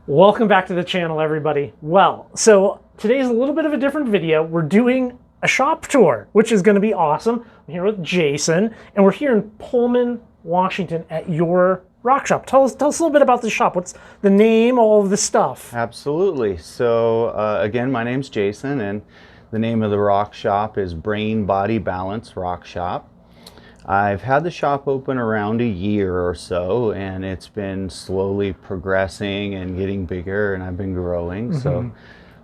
Welcome back to the channel, everybody. Well, so today's a little bit of a different video. We're doing a shop tour, which is going to be awesome. I'm here with Jason, and we're here in Pullman, Washington at your rock shop. Tell us a little bit about the shop. What's the name, all of the stuff? Absolutely. So again, my name's Jason, and the name of the rock shop is Brain Body Balance Rock Shop. I've had the shop open around a year or so, and it's been slowly progressing and getting bigger, and I've been growing. So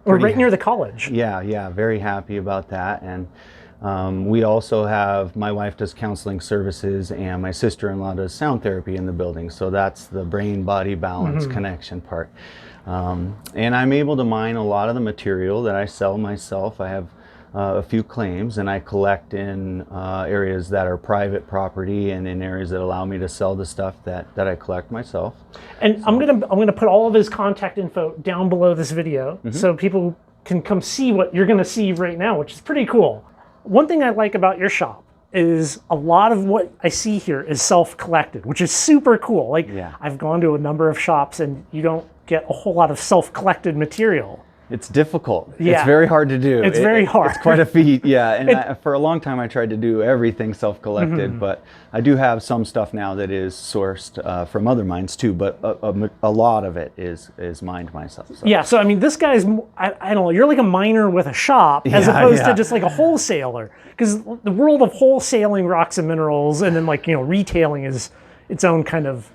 we're right near the college. Yeah, very happy about that. And we also have, my wife does counseling services, and my sister-in-law does sound therapy in the building. So that's the brain body balance connection part. And I'm able to mine a lot of the material that I sell myself. I have a few claims, and I collect in areas that are private property and in areas that allow me to sell the stuff that I collect myself. And so, I'm gonna put all of his contact info down below this video so people can come see what you're gonna see right now, which is pretty cool. One thing I like about your shop is a lot of what I see here is self-collected, which is super cool. Like, I've gone to a number of shops and you don't get a whole lot of self-collected material. It's difficult. Yeah. It's very hard to do. It's very hard. It's quite a feat, yeah. And for a long time I tried to do everything self-collected, but I do have some stuff now that is sourced from other mines too, but a lot of it is mined myself. So. Yeah, so I mean, this guy's, I don't know, you're like a miner with a shop as opposed to just like a wholesaler. Because the world of wholesaling rocks and minerals and then like, you know, retailing is its own kind of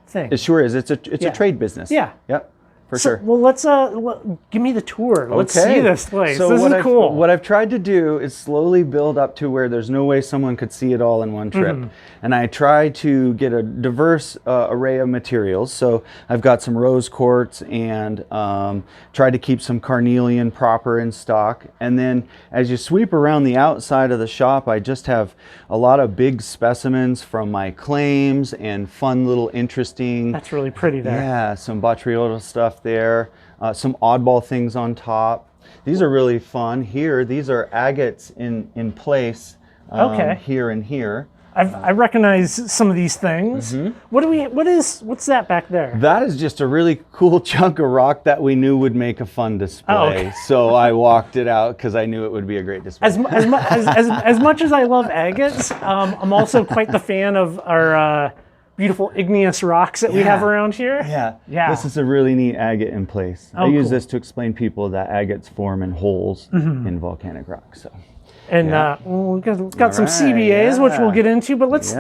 thing. It sure is. It's a trade business. Yeah. Yep. For sure. Well, let's give me the tour. Let's see this place. So this is cool. What I've tried to do is slowly build up to where there's no way someone could see it all in one trip. And I try to get a diverse array of materials. So I've got some rose quartz and try to keep some carnelian proper in stock. And then as you sweep around the outside of the shop, I just have a lot of big specimens from my claims and fun little interesting. That's really pretty there. Yeah, some botryoidal stuff there, some oddball things on top. These are really fun. Here, these are agates in place. Here and here. I recognize some of these things. What's that back there? That is just a really cool chunk of rock that we knew would make a fun display. So I walked it out because I knew it would be a great display. As much as I love agates, I'm also quite the fan of our beautiful igneous rocks that we have around here. Yeah. This is a really neat agate in place. I use this to explain people that agates form in holes in volcanic rock. So. And we've got some CBAs, which we'll get into. But let's see.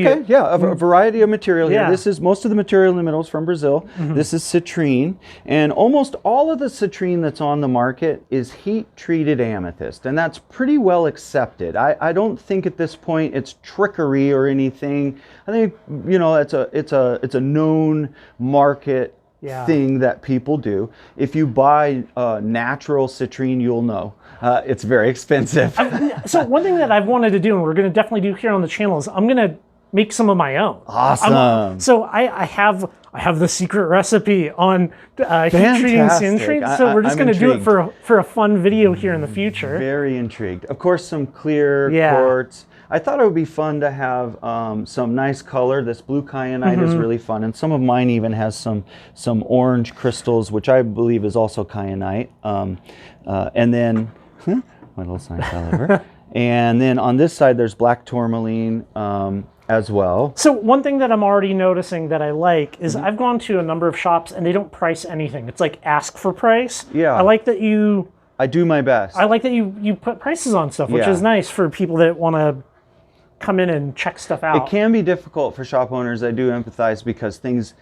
Okay, a variety of material here. This is most of the material in the middle is from Brazil. This is citrine, and almost all of the citrine that's on the market is heat-treated amethyst, and that's pretty well accepted. I don't think at this point it's trickery or anything. I think it's a known market thing that people do. If you buy natural citrine, you'll know it's very expensive. So one thing that I've wanted to do, and we're going to definitely do here on the channel, is I'm going to make some of my own. Awesome. So I have the secret recipe on heat treating citrine. So we're just going to do it for a fun video here in the future. Very intrigued. Of course, some clear quartz. I thought it would be fun to have some nice color. This blue kyanite is really fun, and some of mine even has some orange crystals, which I believe is also kyanite. And then, my little sign fell over. And then on this side, there's black tourmaline as well. So one thing that I'm already noticing that I like is I've gone to a number of shops and they don't price anything. It's like ask for price. Yeah. I like that you... I do my best. I like that you put prices on stuff, which is nice for people that want to come in and check stuff out. It can be difficult for shop owners. I do empathize because things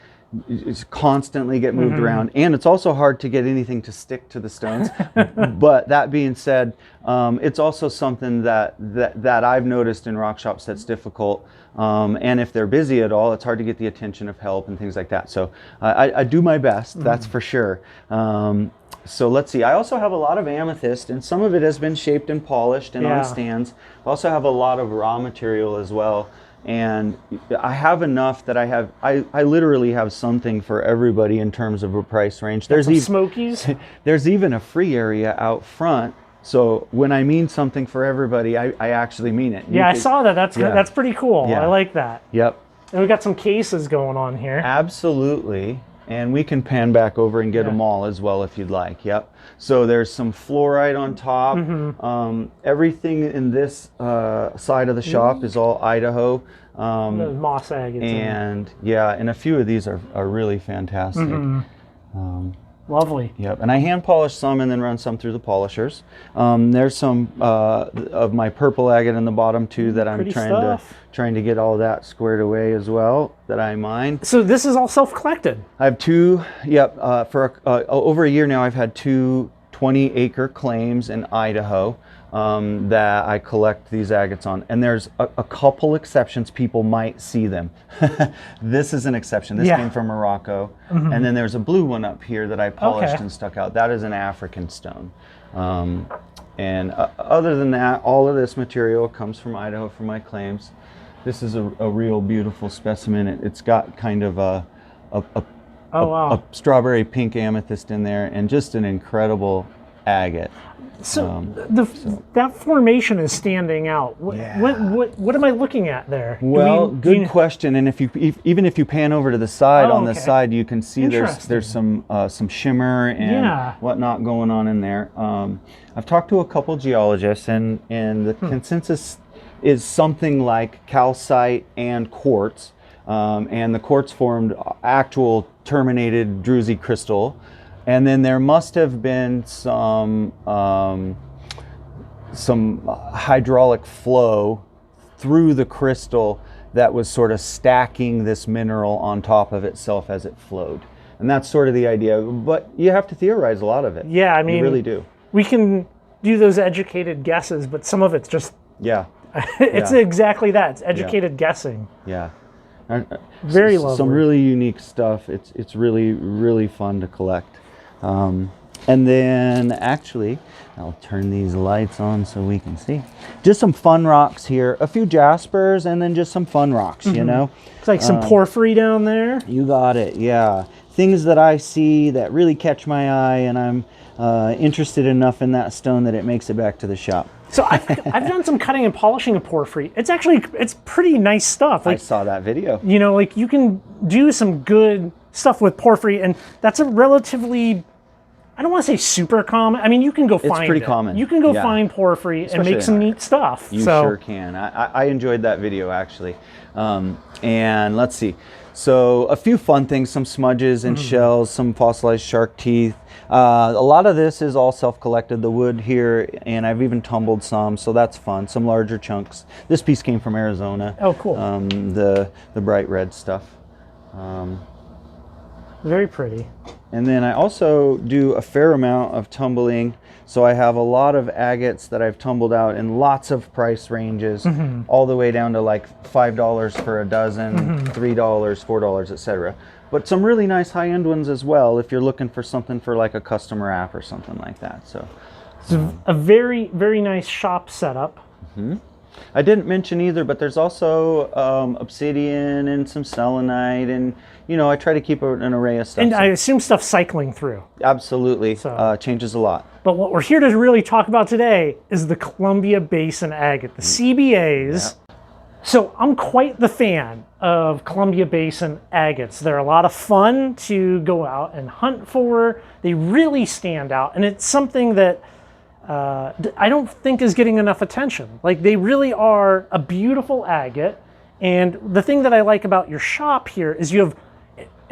constantly get moved around, and it's also hard to get anything to stick to the stones. But that being said, it's also something that I've noticed in rock shops that's difficult. And if they're busy at all, it's hard to get the attention of help and things like that. So I do my best, that's for sure. So let's see, I also have a lot of amethyst, and some of it has been shaped and polished and on stands. I also have a lot of raw material as well. And I have enough that I literally have something for everybody in terms of a price range. There's even smokies. There's even a free area out front. So when I mean something for everybody, I actually mean it. I saw that. That's pretty cool. I like that. Yep. And we got some cases going on here. Absolutely. And we can pan back over and get them all as well if you'd like. Yep. So there's some fluorite on top. Everything in this side of the shop is all Idaho. The moss agates. And yeah, and a few of these are really fantastic. Lovely. Yep, and I hand polish some and then run some through the polishers. There's some of my purple agate in the bottom too that I'm trying to get all that squared away as well, that I mine. So this is all self-collected? I have two, for over a year now I've had two 20-acre claims in Idaho that I collect these agates on. And there's a couple exceptions, people might see them. This is an exception. This came from Morocco. And then there's a blue one up here that I polished and stuck out. That is an African stone. And other than that, all of this material comes from Idaho for my claims. This is a real beautiful specimen. It's got kind of a strawberry pink amethyst in there and just an incredible agate. So, that formation is standing out. What am I looking at there? Well, good question. And even if you pan over to the side, on the side, you can see there's some shimmer and whatnot going on in there. I've talked to a couple geologists, and the consensus is something like calcite and quartz. And the quartz formed actual terminated druzy crystal. And then there must have been some hydraulic flow through the crystal that was sort of stacking this mineral on top of itself as it flowed. And that's sort of the idea. But you have to theorize a lot of it. Yeah, I mean, you really do. We can do those educated guesses, but some of it's just... it's exactly that. It's educated guessing. Yeah. Very lovely. Some really unique stuff. It's really, really fun to collect. And then actually, I'll turn these lights on so we can see. Just some fun rocks here. A few jaspers and then just some fun rocks, you know. It's like some porphyry down there. You got it, yeah. Things that I see that really catch my eye, and I'm interested enough in that stone that it makes it back to the shop. So I've done some cutting and polishing of porphyry. It's pretty nice stuff. Like, I saw that video. You know, like you can do some good stuff with porphyry, and that's a relatively, I don't want to say super common. I mean, you can go find it. It's pretty common. You can go find porphyry and make some neat stuff. You sure can. I enjoyed that video, actually. And let's see. So a few fun things, some smudges and shells, some fossilized shark teeth. A lot of this is all self-collected, the wood here, and I've even tumbled some, so that's fun. Some larger chunks. This piece came from Arizona. Oh, cool. The bright red stuff. Very pretty. And then I also do a fair amount of tumbling. So I have a lot of agates that I've tumbled out in lots of price ranges, all the way down to like $5 for a dozen, $3, $4, etc. But some really nice high-end ones as well if you're looking for something for like a customer app or something like that. So it's a very, very nice shop setup. I didn't mention either, but there's also obsidian and some selenite, and you know, I try to keep an array of stuff. And I assume stuff's cycling through. Absolutely, changes a lot. But what we're here to really talk about today is the Columbia Basin Agate, the CBAs. So I'm quite the fan of Columbia Basin agates. They're a lot of fun to go out and hunt for. They really stand out, and it's something that I don't think is getting enough attention. Like, they really are a beautiful agate, and the thing that I like about your shop here is you have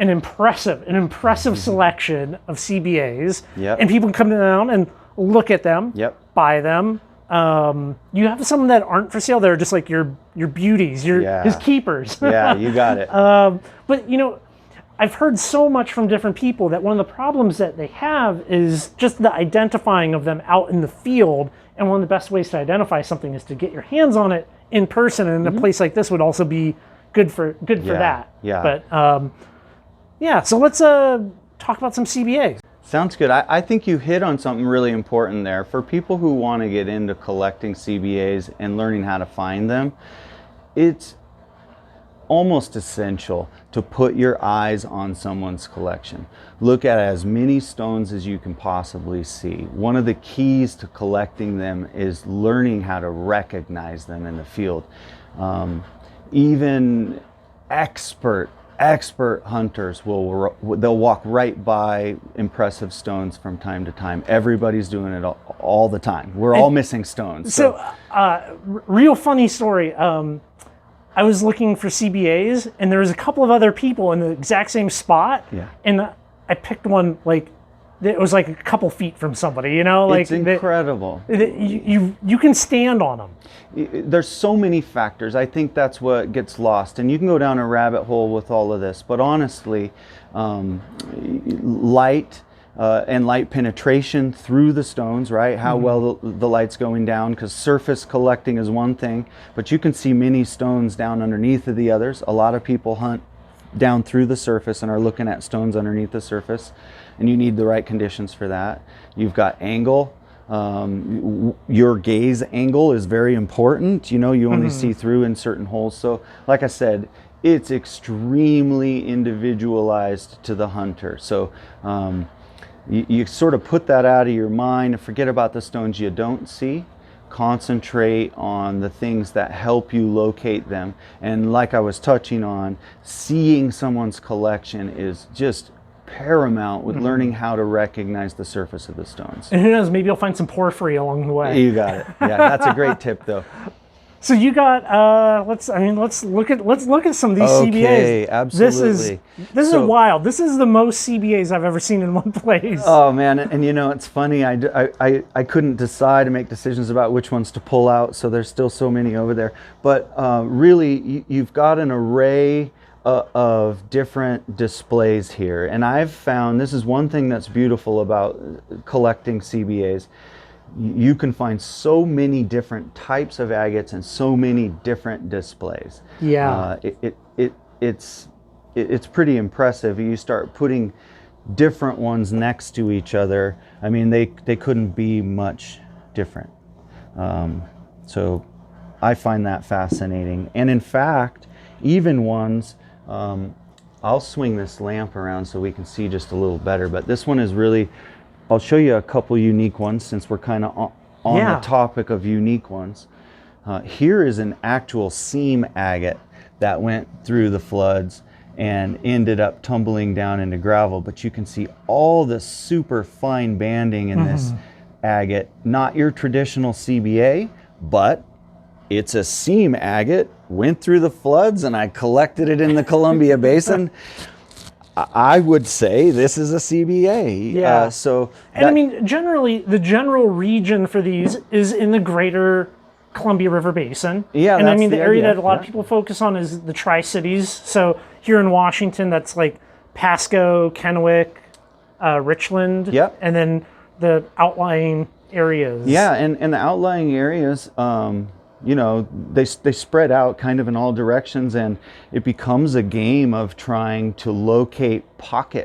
an impressive selection of CBAs, and people can come down and look at them, buy them. You have some that aren't for sale. They're just like your beauties, his keepers. Yeah, you got it. But you know, I've heard so much from different people that one of the problems that they have is just the identifying of them out in the field. And one of the best ways to identify something is to get your hands on it in person. And a place like this would also be good for that. Yeah. But so let's talk about some CBAs. Sounds good. I think you hit on something really important there. For people who want to get into collecting CBAs and learning how to find them, it's almost essential to put your eyes on someone's collection. Look at as many stones as you can possibly see. One of the keys to collecting them is learning how to recognize them in the field. Even expert hunters they'll walk right by impressive stones from time to time. Everybody's doing it all the time. We're all missing stones. So, real funny story. I was looking for CBAs, and there was a couple of other people in the exact same spot. Yeah. And I picked one like it was like a couple feet from somebody. You know, like it's incredible. You can stand on them. There's so many factors. I think that's what gets lost, and you can go down a rabbit hole with all of this. But honestly, light and light penetration through the stones, right? How well the light's going down, because surface collecting is one thing, but you can see many stones down underneath of the others. A lot of people hunt down through the surface and are looking at stones underneath the surface, and you need the right conditions for that. You've got angle. Your gaze angle is very important. You know, you only see through in certain holes. So like I said, it's extremely individualized to the hunter. So you sort of put that out of your mind and forget about the stones you don't see. Concentrate on the things that help you locate them. And like I was touching on, seeing someone's collection is just paramount with learning how to recognize the surface of the stones. And who knows, maybe you'll find some porphyry along the way. You got it. Yeah, that's a great tip though. So you got let's look at some of these CBAs. Okay, absolutely. This is wild. This is the most CBAs I've ever seen in one place. Oh man, and you know, it's funny, I couldn't decide to make decisions about which ones to pull out, so there's still so many over there. But really, you've got an array of different displays here, and I've found this is one thing that's beautiful about collecting CBAs. You can find so many different types of agates and so many different displays. Yeah. It's pretty impressive. You start putting different ones next to each other. I mean, they couldn't be much different. So I find that fascinating. And in fact, even ones, I'll swing this lamp around so we can see just a little better, but this one is really, I'll show you a couple unique ones since we're kind of on the topic of unique ones. Here is an actual seam agate that went through the floods and ended up tumbling down into gravel, but you can see all the super fine banding in this agate. Not your traditional CBA, but it's a seam agate, went through the floods, and I collected it in the Columbia Basin. I would say this is a CBA. Yeah. And I mean, generally, the general region for these is in the greater Columbia River Basin. Yeah, and I mean, the area idea. that a lot of people focus on is the Tri-Cities. So here in Washington, that's like Pasco, Kennewick, Richland. Yep. And then the outlying areas. Yeah, and the outlying areas, you know, they spread out kind of in all directions, and it becomes a game of trying to locate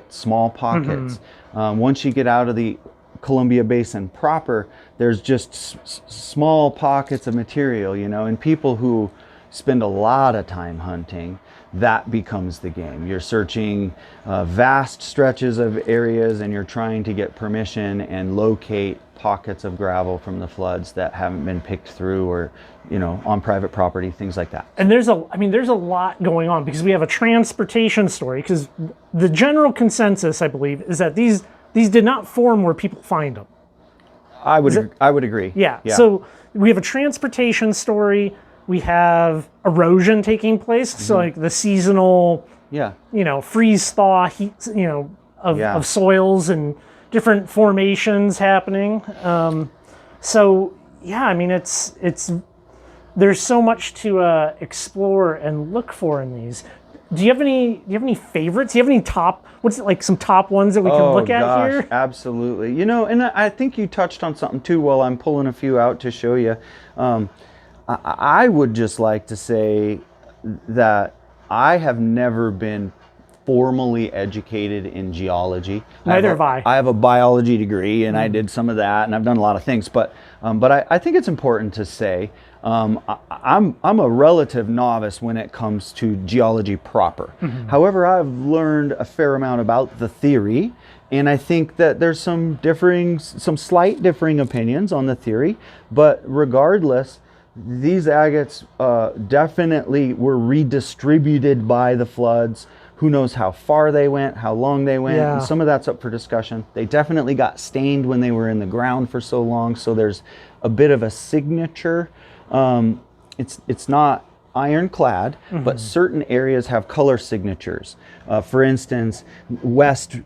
small pockets. Once you get out of the Columbia Basin proper, there's just small pockets of material, you know, and people who spend a lot of time hunting, that becomes the game. You're searching vast stretches of areas, and you're trying to get permission and locate pockets of gravel from the floods that haven't been picked through, or, you know, on private property, things like that. And there's a lot going on, because we have a transportation story, because the general consensus, I believe, is that these did not form where people find them. I would agree. Yeah. So we have a transportation story. We have erosion taking place. So like the seasonal, you know, freeze thaw heat, you know, of soils and different formations happening. So yeah, I mean, there's so much to explore and look for in these. Do you have any favorites? Do you have any some top ones that we can look at here? Absolutely. You know, and I think you touched on something too while I'm pulling a few out to show you. I would just like to say that I have never been formally educated in geology. Neither have I. I have a biology degree, and I did some of that, and I've done a lot of things. But I think it's important to say I'm a relative novice when it comes to geology proper. However, I've learned a fair amount about the theory, and I think that there's some slight differing opinions on the theory. But regardless, these agates definitely were redistributed by the floods. Who knows how far they went, how long they went, and some of that's up for discussion. They definitely got stained when they were in the ground for so long, so there's a bit of a signature. It's not ironclad, but certain areas have color signatures. For instance, West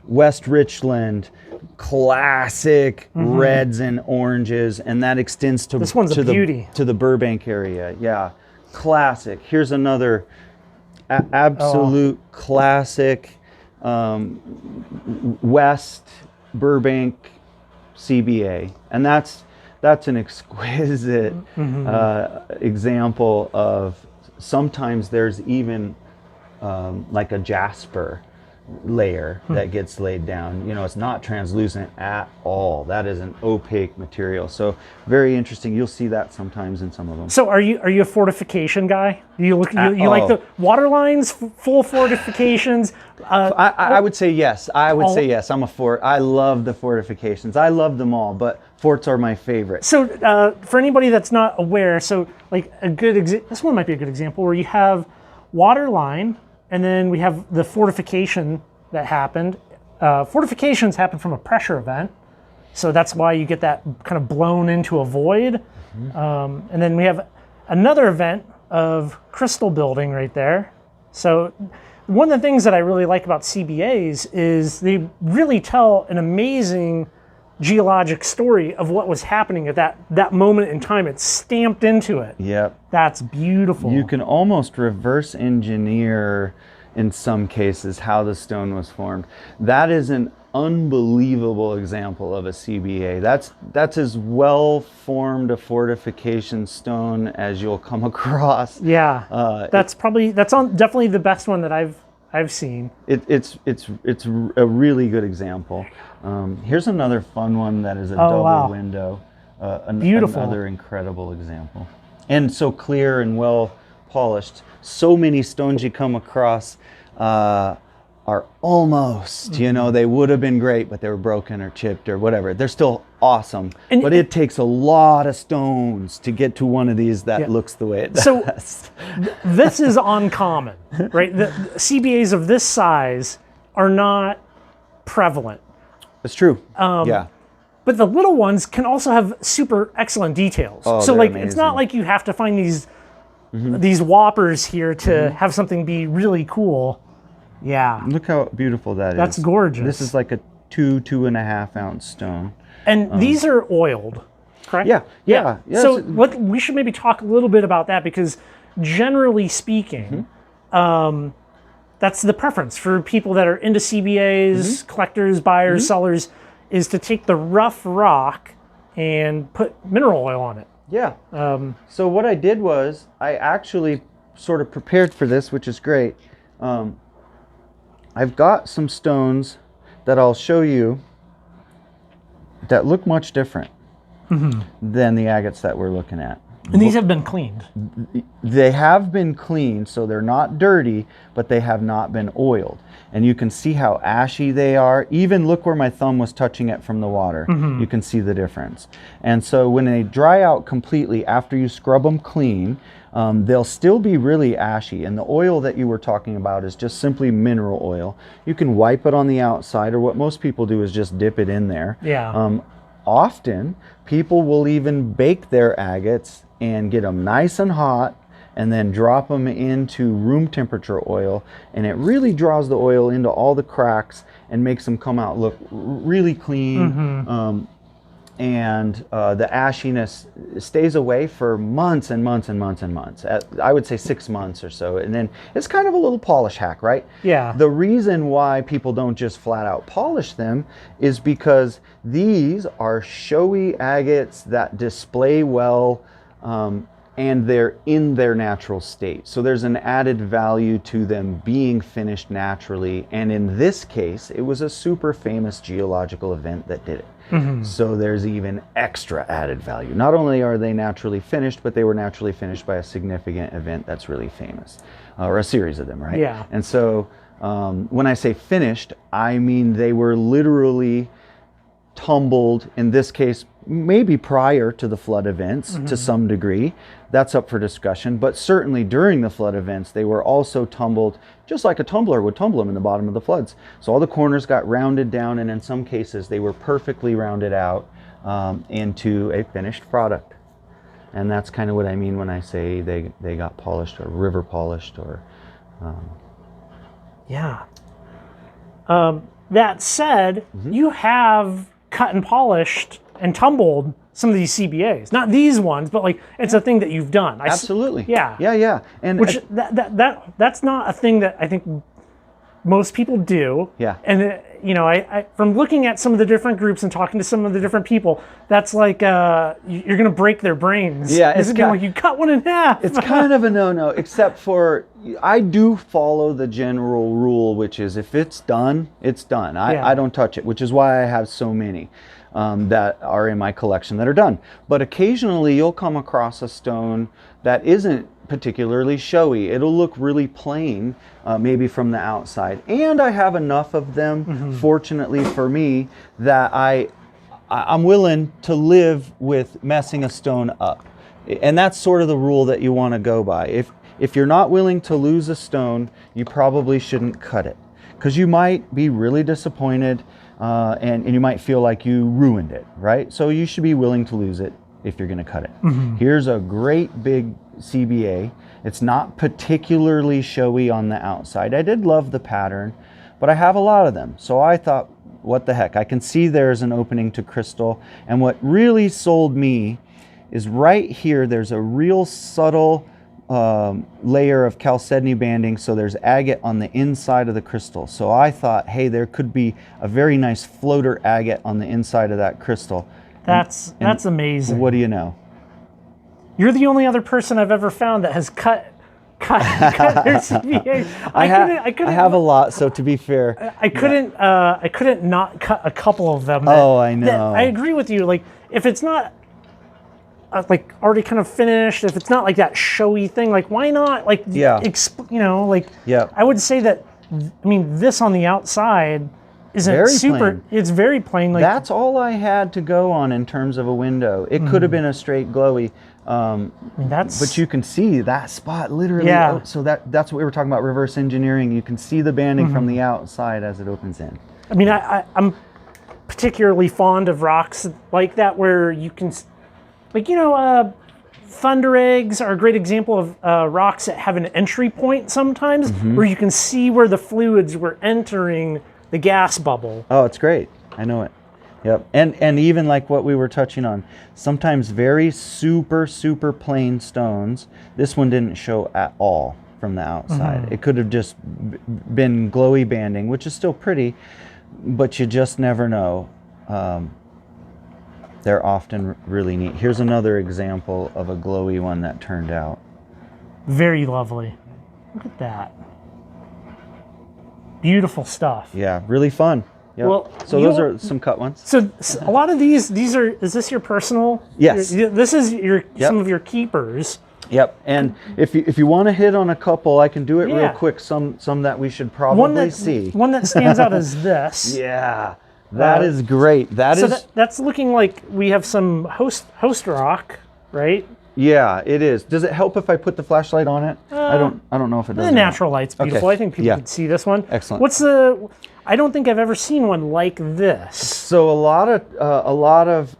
Richland, classic reds and oranges, and that extends to this one's a beauty. To the Burbank area. Yeah, classic. Here's another absolute classic, West Burbank CBA, and that's an exquisite example of, sometimes there's even like a jasper layer that gets laid down. You know, it's not translucent at all. That is an opaque material. So very interesting. You'll see that sometimes in some of them. So are you a fortification guy? You like the water lines, full fortifications? I would say yes. I would say yes. I love the fortifications. I love them all, but forts are my favorite. So for anybody that's not aware, so like this one might be a good example where you have water line, and then we have the fortification that happened. Fortifications happen from a pressure event, so that's why you get that kind of blown into a void. And then we have another event of crystal building right there. So one of the things that I really like about CBAs is they really tell an amazing geologic story of what was happening at that moment in time. It's stamped into it. Yep. That's beautiful. You can almost reverse engineer in some cases how the stone was formed. That is an unbelievable example of a CBA. That's as well formed a fortification stone as you'll come across. Yeah. That's definitely the best one that I've seen. It's a really good example. Here's another fun one that is a double window. Beautiful. Another incredible example. And so clear and well polished. So many stones you come across are almost, you know, they would have been great, but they were broken or chipped or whatever. They're still awesome, but it takes a lot of stones to get to one of these that looks the way it does. So this is uncommon, right? The CBAs of this size are not prevalent. It's true. Yeah. But the little ones can also have super excellent details. So like, amazing. It's not like you have to find these whoppers here to have something be really cool. Yeah. Look how beautiful that is. That's gorgeous. This is like a 2.5 ounce stone. And these are oiled, correct? Yeah. So we should maybe talk a little bit about that, because generally speaking, that's the preference for people that are into CBAs, collectors, buyers, sellers, is to take the rough rock and put mineral oil on it. Yeah. So what I did was I actually sort of prepared for this, which is great. I've got some stones that I'll show you that look much different than the agates that we're looking at. And these have been cleaned. They have been cleaned, so they're not dirty, but they have not been oiled. And you can see how ashy they are. Even look where my thumb was touching it from the water. You can see the difference. And so when they dry out completely after you scrub them clean, they'll still be really ashy. And the oil that you were talking about is just simply mineral oil. You can wipe it on the outside, or what most people do is just dip it in there. Yeah. Often, people will even bake their agates and get them nice and hot, and then drop them into room temperature oil, and it really draws the oil into all the cracks and makes them come out look really clean. And the ashiness stays away for months and months and months and months. I would say 6 months or so, and then it's kind of a little polish hack, right? Yeah. The reason why people don't just flat out polish them is because these are showy agates that display well, and they're in their natural state. So there's an added value to them being finished naturally. And in this case, it was a super famous geological event that did it. So there's even extra added value. Not only are they naturally finished, but they were naturally finished by a significant event that's really famous, or a series of them, right? Yeah. And so when I say finished, I mean they were literally tumbled, in this case maybe prior to the flood events to some degree. That's up for discussion. But certainly during the flood events, they were also tumbled, just like a tumbler would tumble them in the bottom of the floods. So all the corners got rounded down, and in some cases, they were perfectly rounded out into a finished product. And that's kind of what I mean when I say they got polished or river polished or... Yeah. That said, you have cut and polished and tumbled some of these CBAs. Not these ones, but like it's a thing that you've done. Absolutely. Yeah. Yeah. And which that's not a thing that I think most people do. Yeah. And you know, I from looking at some of the different groups and talking to some of the different people, that's like you're gonna break their brains. Yeah, it's like you cut one in half. It's kind of a no-no, except for I do follow the general rule, which is if it's done, it's done. I don't touch it, which is why I have so many that are in my collection that are done. But occasionally you'll come across a stone that isn't particularly showy. It'll look really plain, maybe from the outside. And I have enough of them, fortunately for me, that I'm willing to live with messing a stone up. And that's sort of the rule that you want to go by. If you're not willing to lose a stone, you probably shouldn't cut it, because you might be really disappointed and you might feel like you ruined it, right? So you should be willing to lose it if you're going to cut it. Here's a great big CBA. It's not particularly showy on the outside. I did love the pattern, but I have a lot of them. So I thought, what the heck? I can see there's an opening to crystal. And what really sold me is right here, there's a real subtle layer of chalcedony banding, so there's agate on the inside of the crystal. So I thought, hey, there could be a very nice floater agate on the inside of that crystal. That's amazing. What do you know? You're the only other person I've ever found that has cut their CBA. I have a lot, so to be fair, I couldn't not cut a couple of them. I know. I agree with you. Like if it's not like already kind of finished, if it's not like that showy thing, like why not? Like I would say that. I mean, this on the outside isn't very super. Plain. It's very plain. Like that's all I had to go on in terms of a window. It could have been a straight glowy. But you can see that spot literally. Yeah. So that's what we were talking about, reverse engineering. You can see the banding from the outside as it opens in. I mean, I'm particularly fond of rocks like that where you can, like, thunder eggs are a great example of rocks that have an entry point sometimes where you can see where the fluids were entering the gas bubble. Oh, it's great. I know it. Yep. And even like what we were touching on, sometimes very super plain stones. This one didn't show at all from the outside. It could have just been glowy banding, which is still pretty, but you just never know. They're often really neat. Here's another example of a glowy one that turned out. Very lovely. Look at that. Beautiful stuff. Yeah, really fun. Yep. Well, so those are some cut ones. So a lot of these are, is this your personal? Yes. This is some of your keepers. Yep. And if you want to hit on a couple, I can do it real quick. Some that we should probably see. One that stands out is this. Yeah. That is great. That's looking like we have some host rock, right? Yeah, it is. Does it help if I put the flashlight on it? I don't know if it does. The natural light's beautiful. Okay. I think people can see this one. Excellent. I don't think I've ever seen one like this. So a lot of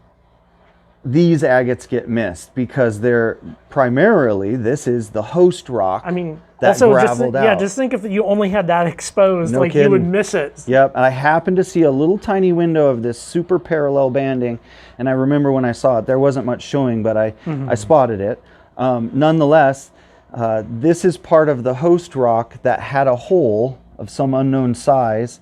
these agates get missed because they're primarily, this is the host rock. I mean, that also graveled out. Yeah, just think if you only had that exposed, No like kidding. you would miss it. Yep, and I happened to see a little tiny window of this super parallel banding, and I remember when I saw it, there wasn't much showing, but I spotted it. Nonetheless, this is part of the host rock that had a hole of some unknown size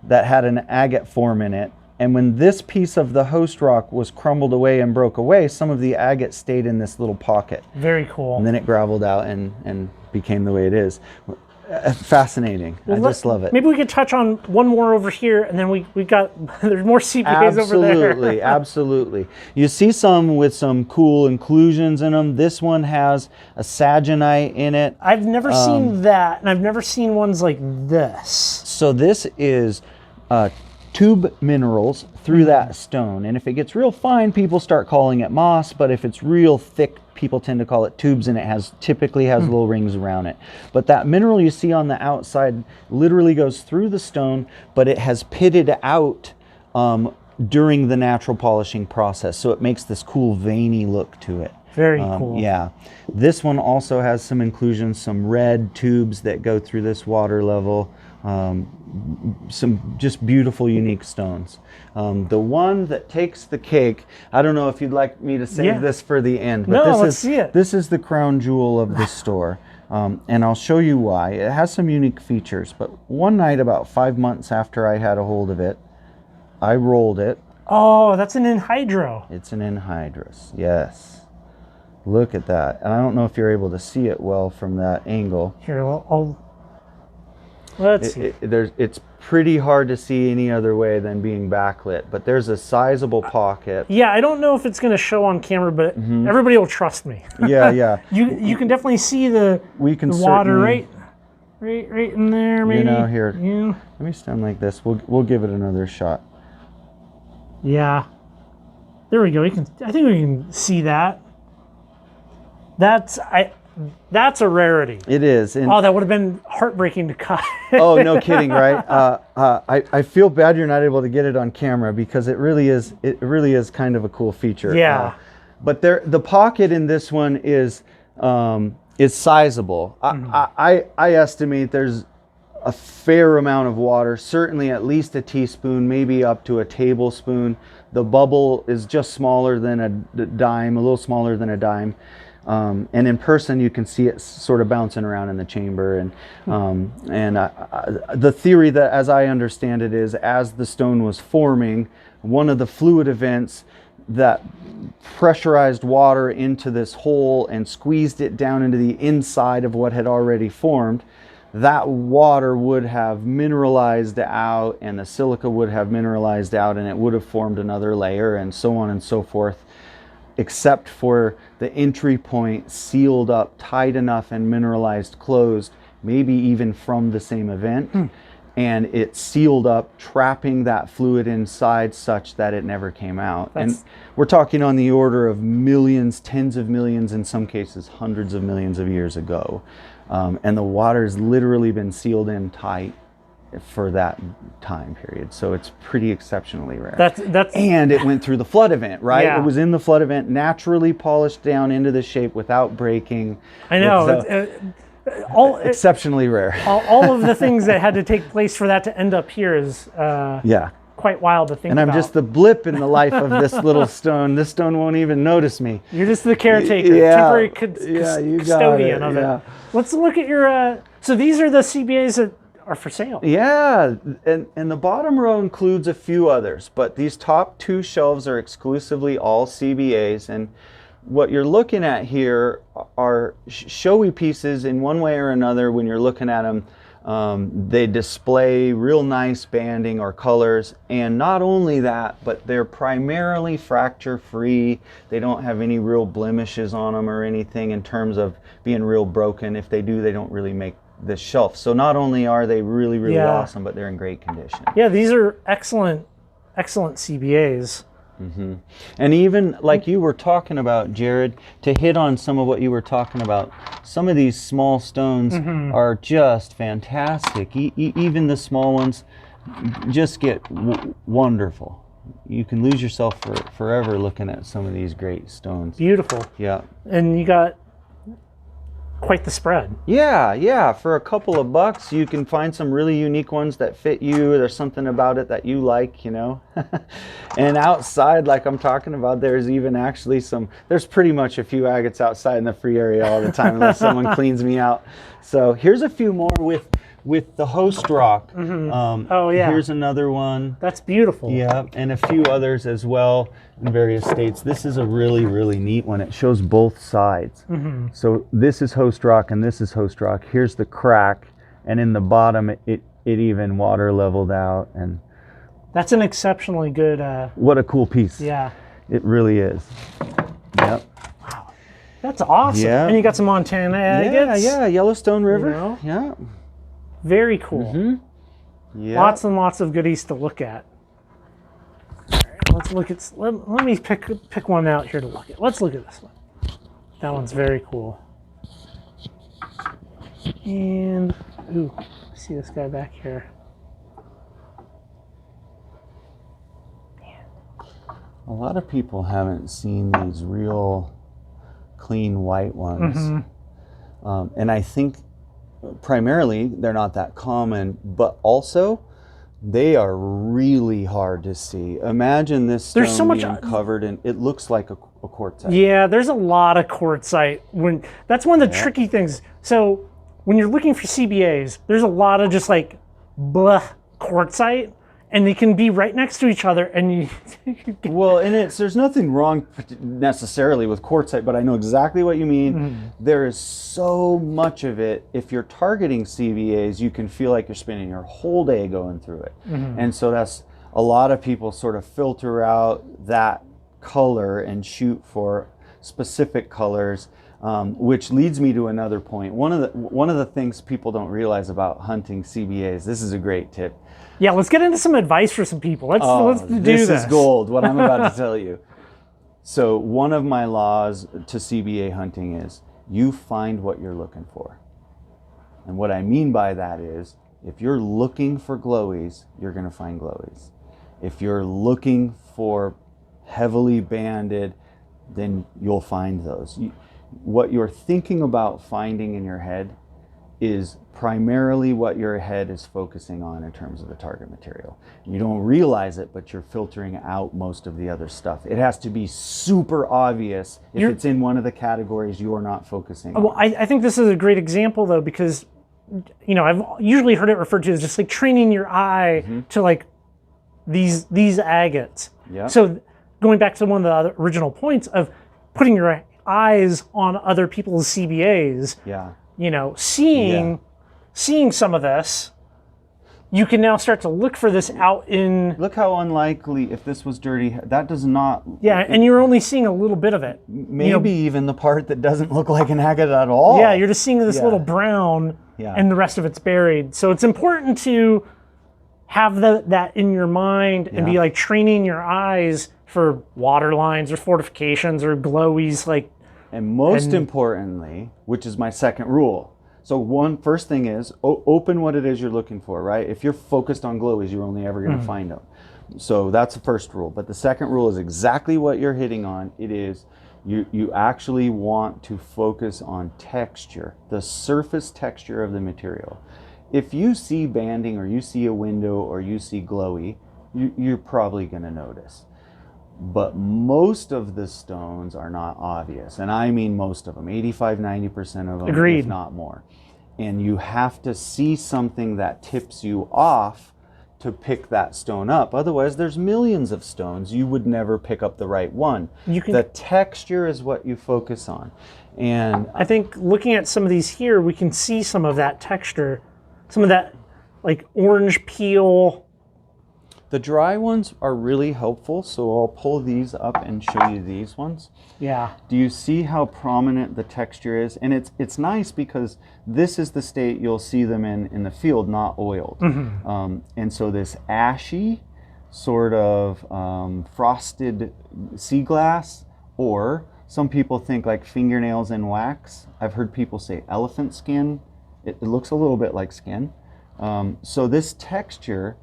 that had an agate form in it. And when this piece of the host rock was crumbled away and broke away, some of the agate stayed in this little pocket. Very cool. And then it graveled out and became the way it is. Fascinating. Well, I just love it. Maybe we could touch on one more over here, and then we got, there's more CBAs over there. Absolutely. You see some with some cool inclusions in them. This one has a saginite in it. I've never seen that, and I've never seen ones like this. So this is tube minerals through that stone. And if it gets real fine, people start calling it moss, but if it's real thick, people tend to call it tubes, and it typically has little rings around it. But that mineral you see on the outside literally goes through the stone, but it has pitted out during the natural polishing process. So it makes this cool veiny look to it. Very cool. Yeah. This one also has some inclusions, some red tubes that go through this water level. Some just beautiful, unique stones. The one that takes the cake, I don't know if you'd like me to save this for the end, but let's see it. This is the crown jewel of the store. And I'll show you why. It has some unique features, but one night about 5 months after I had a hold of it, I rolled it. Oh, that's an anhydro. It's an anhydrous, yes. Look at that. And I don't know if you're able to see it well from that angle. Here, let's see. It's pretty hard to see any other way than being backlit, but there's a sizable pocket. Yeah, I don't know if it's going to show on camera, but everybody will trust me. Yeah. You can definitely see the water right in there, maybe. You know, here. Yeah. Let me stand like this. We'll give it another shot. Yeah. There we go. I think we can see that. That's a rarity. It is. And that would have been heartbreaking to cut. oh, no kidding, right? I feel bad you're not able to get it on camera because it really is kind of a cool feature. Yeah. But the pocket in this one is sizable. I estimate there's a fair amount of water, certainly at least a teaspoon, maybe up to a tablespoon. The bubble is just smaller than a dime, a little smaller than a dime. And in person, you can see it sort of bouncing around in the chamber. And the theory that, as I understand it, is as the stone was forming, one of the fluid events that pressurized water into this hole and squeezed it down into the inside of what had already formed, that water would have mineralized out, and the silica would have mineralized out, and it would have formed another layer, and so on and so forth, except for the entry point sealed up tight enough and mineralized closed, maybe even from the same event. And it sealed up, trapping that fluid inside such that it never came out. And we're talking on the order of millions, tens of millions, in some cases hundreds of millions of years ago. And the water's literally been sealed in tight for that time period. So it's pretty exceptionally rare. And it went through the flood event, right? Yeah. It was in the flood event, naturally polished down into the shape without breaking. I know. Exceptionally rare. all of the things that had to take place for that to end up here is quite wild to think about. And I'm just the blip in the life of this little stone. This stone won't even notice me. You're just the caretaker, temporary custodian of it. Let's look at your, so these are the CBAs that are for sale. Yeah, and the bottom row includes a few others, but these top two shelves are exclusively all CBAs. And what you're looking at here are showy pieces in one way or another. When you're looking at them, they display real nice banding or colors, and not only that, but they're primarily fracture free. They don't have any real blemishes on them or anything in terms of being real broken. If they do, they don't really make the shelf. So not only are they really awesome, but they're in great condition. Yeah, these are excellent CBAs. And even like you were talking about, Jared, to hit on some of what you were talking about, some of these small stones are just fantastic. Even the small ones just get wonderful. You can lose yourself forever looking at some of these great stones. Beautiful. Yeah. And you got quite the spread. Yeah. For a couple of bucks, you can find some really unique ones that fit you. There's something about it that you like, you know. And outside, like I'm talking about, there's even actually there's pretty much a few agates outside in the free area all the time unless someone cleans me out. So here's a few more with the host rock. Oh yeah. Here's another one. That's beautiful. Yeah, and a few others as well in various states. This is a really neat one. It shows both sides. So this is host rock and this is host rock. Here's the crack, and in the bottom it even water leveled out. And that's an exceptionally good what a cool piece. Yeah, it really is. Yep. Wow, that's awesome. Yeah. And you got some Montana agates. Yeah, Yellowstone River. You know? Yeah. Very cool. Yeah. Lots and lots of goodies to look at. let's look at. Let me pick one out here to look at. Let's look at this one. That one's very cool. And ooh, see this guy back here. A lot of people haven't seen these real clean white ones. And I think primarily they're not that common, but also they are really hard to see. Imagine this stone There's so much being covered in, it looks like a quartzite. Yeah, there's a lot of quartzite. That's one of the tricky things. So when you're looking for CBAs, there's a lot of just like blah quartzite, and they can be right next to each other, and you. Well, and there's nothing wrong necessarily with quartzite, but I know exactly what you mean. There is so much of it. If you're targeting CBAs, you can feel like you're spending your whole day going through it. And so that's a lot of people sort of filter out that color and shoot for specific colors, which leads me to another point. One of the things people don't realize about hunting CBAs, this is a great tip. Yeah, let's get into some advice for some people. Let's do this. This is gold, what I'm about to tell you. So one of my laws to CBA hunting is you find what you're looking for. And what I mean by that is if you're looking for glowies, you're going to find glowies. If you're looking for heavily banded, then you'll find those. What you're thinking about finding in your head is primarily what your head is focusing on in terms of the target material. You don't realize it, but you're filtering out most of the other stuff. It has to be super obvious if it's in one of the categories you're not focusing on. Well, I think this is a great example though, because I've usually heard it referred to as just like training your eye to like these agates. Yeah. So going back to one of the other original points of putting your eyes on other people's CBAs. Yeah. Seeing some of this, you can now start to look for this out in. Look how unlikely, if this was dirty, that does not. Yeah, and you're only seeing a little bit of it. Maybe even the part that doesn't look like an agate at all. Yeah, you're just seeing this little brown, and the rest of it's buried. So it's important to have that in your mind and be like training your eyes for water lines or fortifications or glowies, like. And most importantly, which is my second rule. So first thing is open what it is you're looking for, right? If you're focused on glowies, you're only ever going to find them. So that's the first rule. But the second rule is exactly what you're hitting on. It is you actually want to focus on texture, the surface texture of the material. If you see banding or you see a window or you see glowy, you're probably going to notice. But most of the stones are not obvious. And I mean most of them, 85–90% of them, Agreed. if not more. And you have to see something that tips you off to pick that stone up. Otherwise, there's millions of stones. You would never pick up the right one. The texture is what you focus on. And I think looking at some of these here, we can see some of that texture, some of that like orange peel. The dry ones are really helpful, so I'll pull these up and show you these ones. Yeah. Do you see how prominent the texture is? And it's nice because this is the state you'll see them in the field, not oiled. And so this ashy sort of frosted sea glass, or some people think like fingernails in wax. I've heard people say elephant skin. It looks a little bit like skin. So this texture,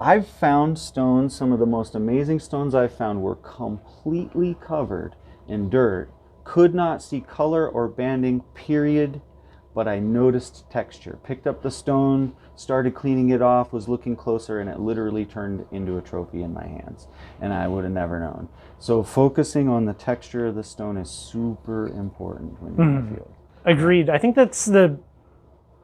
I've found stones, some of the most amazing stones I've found were completely covered in dirt. Could not see color or banding, period, but I noticed texture. Picked up the stone, started cleaning it off, was looking closer, and it literally turned into a trophy in my hands. And I would have never known. So focusing on the texture of the stone is super important when you're in the field. Agreed. I think that's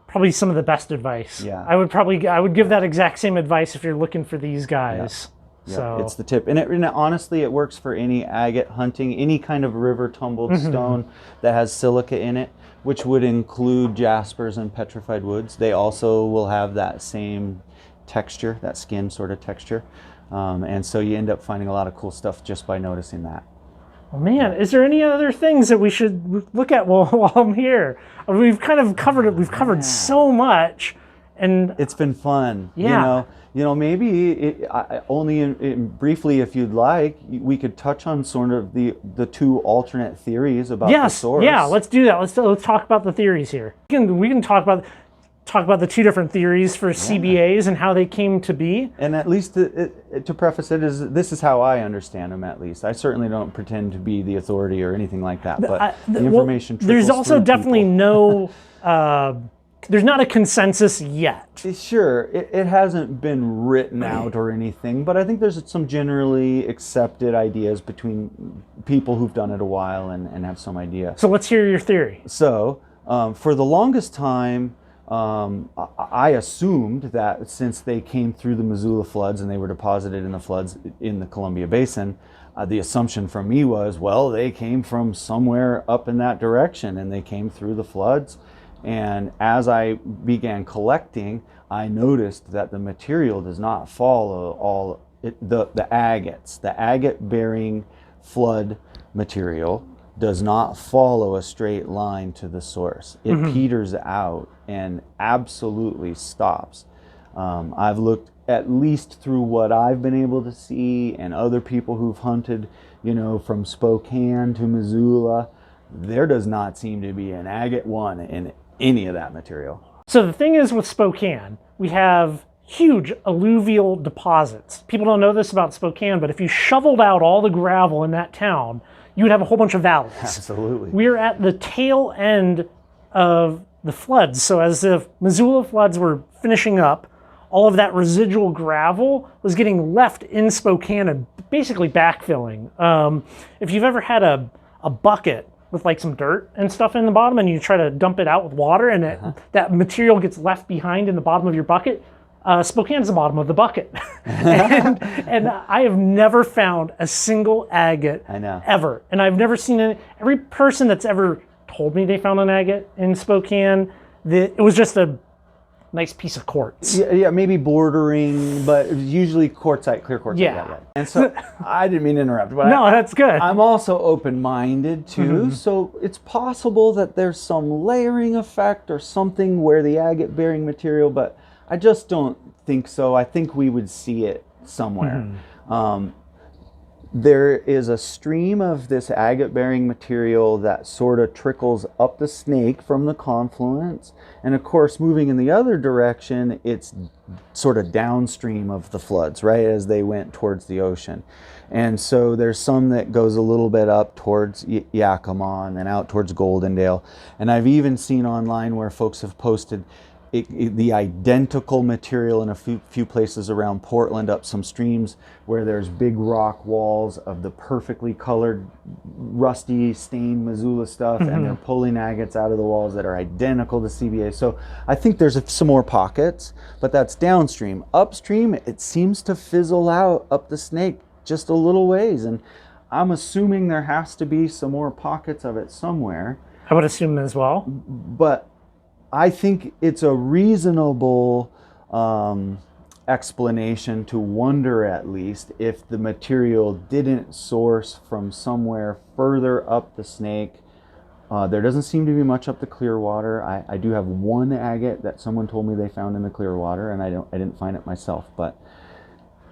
probably some of the best advice. Yeah. I would give that exact same advice if you're looking for these guys. Yeah. So It's the tip. And honestly, it works for any agate hunting, any kind of river tumbled stone that has silica in it, which would include jaspers and petrified woods. They also will have that same texture, that skin sort of texture. And so you end up finding a lot of cool stuff just by noticing that. well, man, is there any other things that we should look at while I'm here? We've kind of covered it. We've covered so much. And it's been fun. Yeah. Maybe briefly, if you'd like, we could touch on sort of the two alternate theories about the source. Yeah, let's do that. Let's talk about the theories here. We can talk about the two different theories for CBAs and how they came to be. And at least to preface it, this is how I understand them. At least I certainly don't pretend to be the authority or anything like that. But the information. There's also definitely no. There's not a consensus yet. Sure, it hasn't been written out or anything, but I think there's some generally accepted ideas between people who've done it a while and have some idea. So let's hear your theory. So for the longest time, I assumed that since they came through the Missoula floods and they were deposited in the floods in the Columbia Basin, the assumption from me was, well, they came from somewhere up in that direction and they came through the floods. And as I began collecting, I noticed that the material does not follow the agates. The agate-bearing flood material does not follow a straight line to the source. It peters out and absolutely stops. I've looked at least through what I've been able to see, and other people who've hunted, from Spokane to Missoula, there does not seem to be an agate one in any of that material. So the thing is with Spokane, we have huge alluvial deposits. People don't know this about Spokane, but if you shoveled out all the gravel in that town, you would have a whole bunch of valleys. Absolutely. We're at the tail end of the floods. So as the Missoula floods were finishing up, all of that residual gravel was getting left in Spokane and basically backfilling. If you've ever had a bucket with like some dirt and stuff in the bottom and you try to dump it out with water and that material gets left behind in the bottom of your bucket, Spokane's the bottom of the bucket. and I have never found a single agate ever. And I've never seen every person that's ever told me they found an agate in Spokane, it was just a nice piece of quartz. Yeah, maybe bordering, but usually quartzite, clear quartzite. Yeah. And so I didn't mean to interrupt, but no, that's good. I'm also open-minded too, so it's possible that there's some layering effect or something where the agate-bearing material, but I just don't think so. I think we would see it somewhere. There is a stream of this agate-bearing material that sort of trickles up the snake from the confluence. And of course, moving in the other direction, it's sort of downstream of the floods, right, as they went towards the ocean. And so there's some that goes a little bit up towards Yakima and then out towards Goldendale. And I've even seen online where folks have posted the identical material in a few places around Portland up some streams where there's big rock walls of the perfectly colored, rusty, stained Missoula stuff, and they're pulling agates out of the walls that are identical to CBA. So I think there's some more pockets, but that's downstream. Upstream, it seems to fizzle out up the snake just a little ways, and I'm assuming there has to be some more pockets of it somewhere. I would assume as well. But I think it's a reasonable explanation to wonder, at least, if the material didn't source from somewhere further up the snake. There doesn't seem to be much up the Clearwater. I do have one agate that someone told me they found in the Clearwater, and I didn't find it myself, but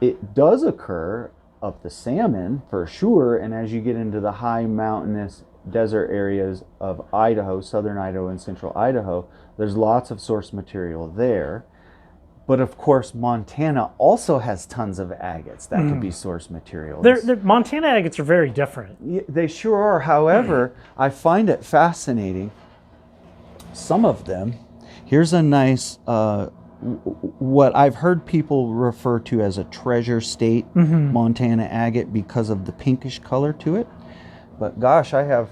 it does occur up the Salmon for sure. And as you get into the high mountainous desert areas of Idaho, southern Idaho and central Idaho, there's lots of source material there. But of course, Montana also has tons of agates that could be source material. Montana agates are very different. They sure are. However, I find it fascinating. Some of them, here's a nice, what I've heard people refer to as a treasure state Montana agate because of the pinkish color to it. But gosh, I have,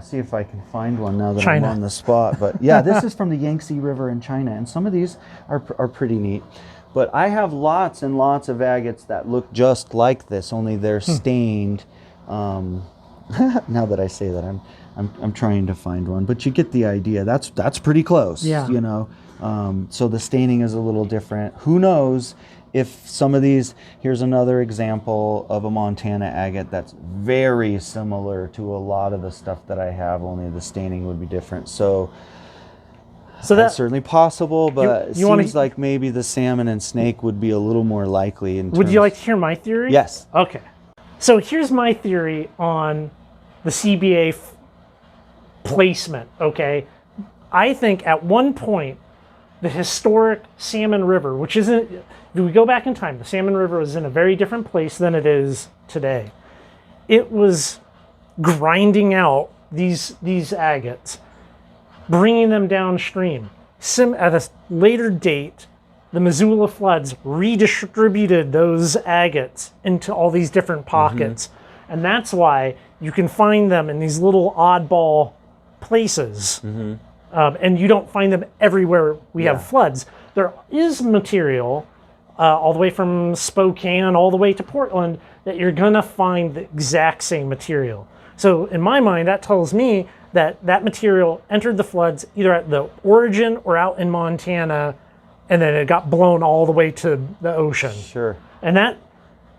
see if I can find one now that I'm on the spot. But yeah, this is from the Yangtze River in China, and some of these are pretty neat. But I have lots and lots of agates that look just like this, only they're stained. Now that I say that, I'm trying to find one, but you get the idea. That's pretty close. Yeah. So the staining is a little different. Who knows if some of these, here's another example of a Montana agate that's very similar to a lot of the stuff that I have, only the staining would be different. So So that's certainly possible, but it you seems like maybe the salmon and snake would be a little more likely. Would you like to hear my theory? Yes. Okay. So here's my theory on the CBA placement, okay? I think at one point, the historic Salmon River, which isn't, if we go back in time, the Salmon River was in a very different place than it is today. It was grinding out these agates, bringing them downstream. At a later date, the Missoula floods redistributed those agates into all these different pockets. And that's why you can find them in these little oddball places. And you don't find them everywhere we have floods. There is material all the way from Spokane all the way to Portland that you're gonna find the exact same material. So in my mind, that tells me that that material entered the floods either at the origin or out in Montana, and then it got blown all the way to the ocean. Sure. And that,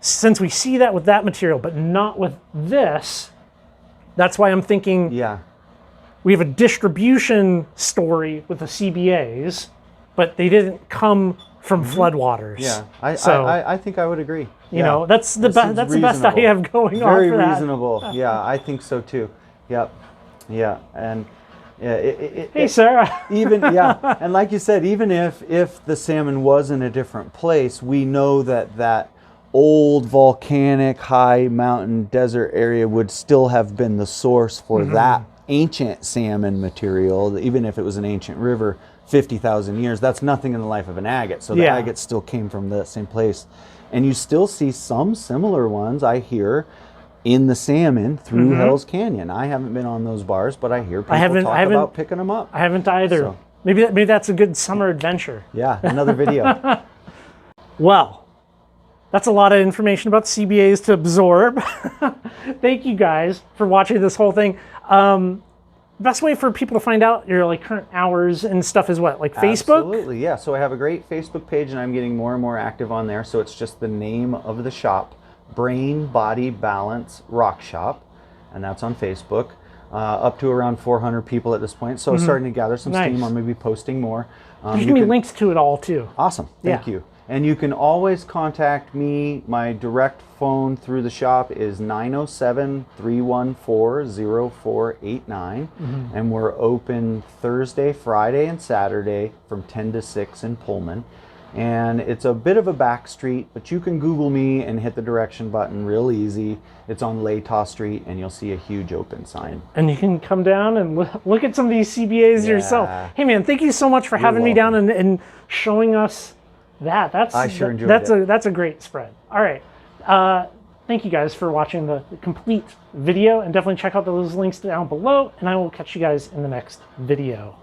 since we see that with that material, but not with this, that's why I'm thinking we have a distribution story with the CBAs, but they didn't come from floodwaters. Yeah, I think I would agree. You know, that's the best I have going on for that. Very reasonable. Yeah, I think so too. Yep. Yeah, and hey, Sarah. Even and like you said, even if the salmon was in a different place, we know that old volcanic high mountain desert area would still have been the source for that ancient salmon material, even if it was an ancient river 50,000 years. That's nothing in the life of an agate. So the agate still came from that same place. And you still see some similar ones, I hear, in the salmon through Hell's Canyon. I haven't been on those bars, but I hear people talk about picking them up. I haven't either. So, maybe that's a good summer adventure. Yeah, another video. Well, that's a lot of information about CBAs to absorb. Thank you guys for watching this whole thing. Best way for people to find out your like current hours and stuff is what, like Facebook? Absolutely, yeah. So I have a great Facebook page, and I'm getting more and more active on there. So it's just the name of the shop, Brain Body Balance Rock Shop, and that's on Facebook. Up to around 400 people at this point, so starting to gather some steam. I'm maybe posting more. Give me links to it all too. Awesome, thank you. And you can always contact me. My direct phone through the shop is 907-314-0489. And we're open Thursday, Friday, and Saturday from 10 to 6 in Pullman. And it's a bit of a back street, but you can Google me and hit the direction button real easy. It's on Latah Street, and you'll see a huge open sign. And you can come down and look at some of these CBAs yourself. Hey man, thank you so much for having me down and showing us that. I sure enjoyed it. That's a great spread. All right. Thank you guys for watching the complete video, and definitely check out those links down below, and I will catch you guys in the next video.